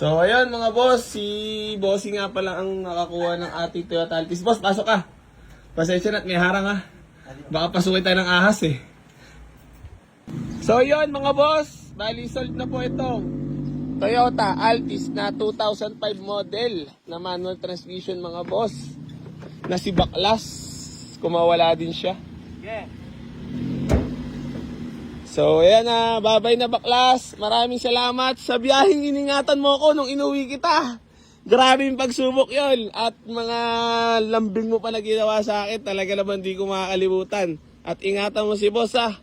So, ayun mga boss, si Bossy nga pala ang nakakuha ng ating Toyota Altis. Boss, pasok ka. Pasensya na't may harang ha. Baka pasukin tayo ng ahas eh. So, ayun mga boss, bali sold na po itong Toyota Altis na 2005 model na manual transmission mga boss. Na si Baklas, kumawala din siya. Yeah. So, ayan na, babay na Baklas. Maraming salamat sa biyaheng iningatan mo ko nung inuwi kita. Grabe yung pagsubok yon at mga lambing mo pa na ginawa sa akin. Talaga naman di ko makakalimutan. At ingatan mo si boss ha.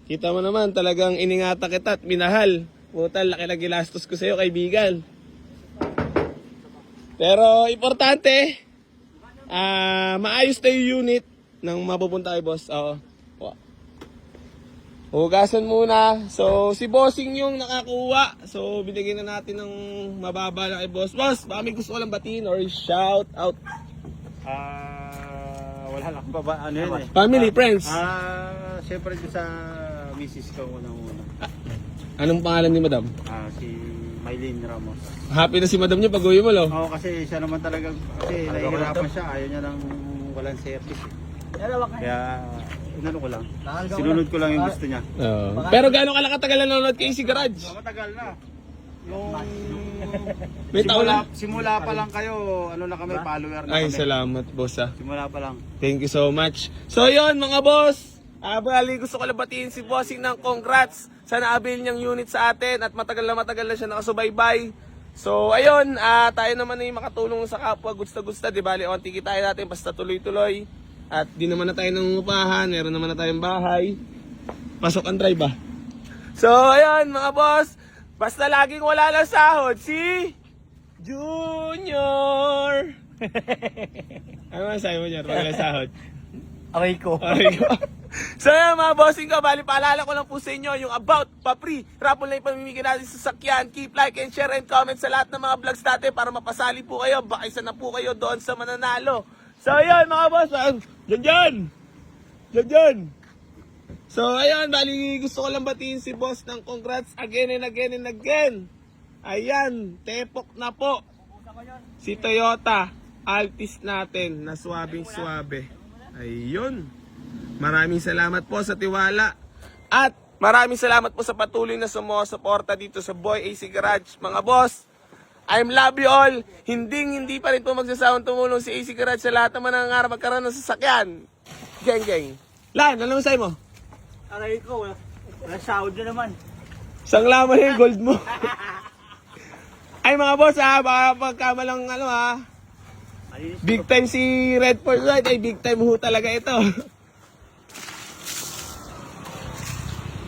Kita mo naman, talagang iningatan kita at minahal. Puta, laki na gilastos ko sa'yo, kaibigan. Pero, importante, maayos na yung unit nang mapupunta kay boss. Oo. Hugasan muna. So, si Bossing yung nakakuha. So, binigyan na natin ng mababa na kay boss. Boss, baka may gusto ko lang batiin or shout out. Wala lang ba ano yun eh. Family, friends. Siyempre doon sa misis ko unang-una. Anong pangalan ni madam? Si Mylene Ramos. Happy na si madam niya pag uwi mo, lo? Oo, kasi siya naman talaga, kasi nahihirapan siya. Ayaw niya nang walang service eh. Kaya, inano ko lang. Sinunod ko lang yung gusto niya. Pero gaano ka lang katagal na nanonood kay AC Garage? Matagal na. Yung May taon na? simula pa lang kayo, ano na kami, follower na Ay, kami. salamat, boss ah. Simula pa lang. Thank you so much. So, yun mga boss. Bali, gusto ko lang batiin si Bossing ng congrats sa naabil niyang unit sa atin at matagal na siya nakasubaybay. So, ayun, tayo naman ay makatulong sa kapwa, gusta-gusta, di bali, onti kitain natin, basta tuloy-tuloy. At di naman na tayo nangungupahan, meron naman na tayong bahay. Pasok ang drive ba? So, ayun mga boss, basta laging wala lang sahod, si Junior. Ano masasabi mo dyan, wala lang sahod? Aray ko. So yan mga bossing ko, bali paalala ko lang po sa inyo yung about pa-free raffle na ipamimigay natin sa sakyan. Keep like and share and comment sa lahat ng mga vlogs natin para mapasali po kayo, baka isa na po kayo doon sa mananalo. So yan mga boss, dyan. So ayan, bali gusto ko lang batiin si boss ng congrats again and again and again. Ayan, tepok na po si Toyota Altis natin na swabing-swabe. Ayun. Maraming salamat po sa tiwala. At maraming salamat po sa patuloy na sumusuporta dito sa Boy AC Garage. Mga boss, I'm love you all. Hindi pa rin po magsasawang tumulong si AC Garage sa lahat naman ng nangangarap magkaroon ng sasakyan. Geng. Lan, ano masay mo? Aray ko, wala sahod na naman. Isang laman yung gold mo. Ay mga boss baka pagkamalang big time si Red Force White. Ay big time ho talaga ito.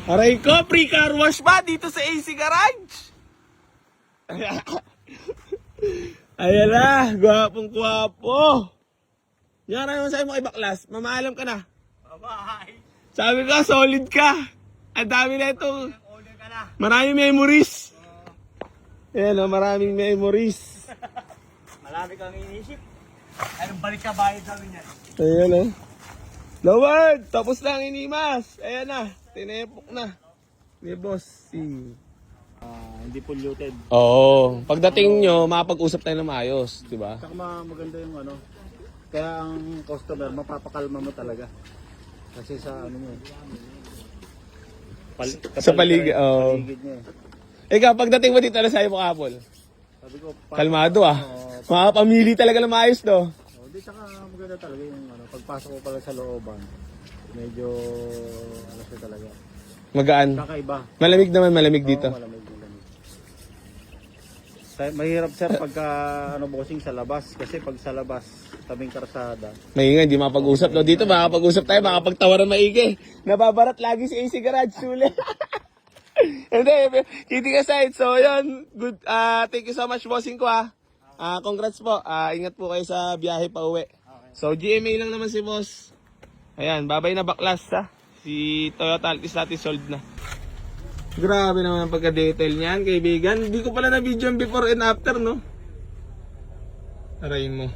Aray ko, free car wash ba dito sa AC Garage? Ayan na, gwapong-gwapo. Yan naman sa'yo mo kay Baklas, mamaalam ka na. Bye-bye. Sabi ka, solid ka. Ang dami na itong maraming memories. Ayan o, maraming memories. Marami kang inisip. Anong balik ka bayad namin yan? Ayan o. Lawad, tapos lang inimas. Ayan na, tinepok na. Ni Bossing. Hindi polluted. Oo, pagdating nyo, makapag-usap tayo na maayos, di ba? Saka maganda yung ano. Kaya ang customer, mapapakalma mo talaga. Kasi sa ano mo Sa paligid, paligid niya eh. Ikaw, pagdating mo dito, ano sa'yo mo kapol? Sabi ko, Kalmado Makapamili talaga ng maayos, no? Di saka maganda talaga yung ano, pagpasok ko pala sa looban. Medyo ano siya talaga. Magaan. Kakaiba. Malamig dito. Malamig. Mahirap sir pagka bossing sa labas kasi pag sa labas tabing karsada. Maingay, hindi mapag-usap. No? Dito makapag-usap tayo, makapagtawaran maigi. Nababarat lagi si AC Garage, Sule. Hindi, kidding aside. So, yun. Good. Thank you so much, bossing ko congrats po. Ingat po kayo sa biyahe pa uwi. So, GMA lang naman si boss. Ayan, babay na Baklas Si Toyota Altis natin sold na. Grabe naman ang pagka-detail niyan, kaibigan. Hindi ko pala na-video before and after, no? Aray mo.